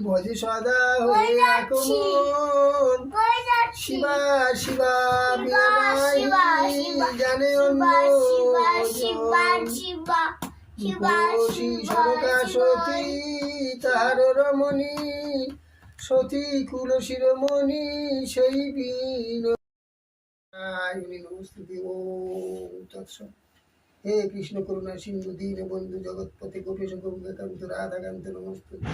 ভজে সদা হয়ে রাখো মন শিবা শিবা বিনাই জানে অন্য রূপসী সরকা সতী তাহার রমণী সতী কুল শিরোমণি সেই বিন নমস্তুতে ওম তৎসৎ। হে কৃষ্ণ করুণা সিন্ধু দীন বন্ধু জগৎপতি গোপেশ গোপিকাকান্ত রাধাকান্ত নমস্তুতে।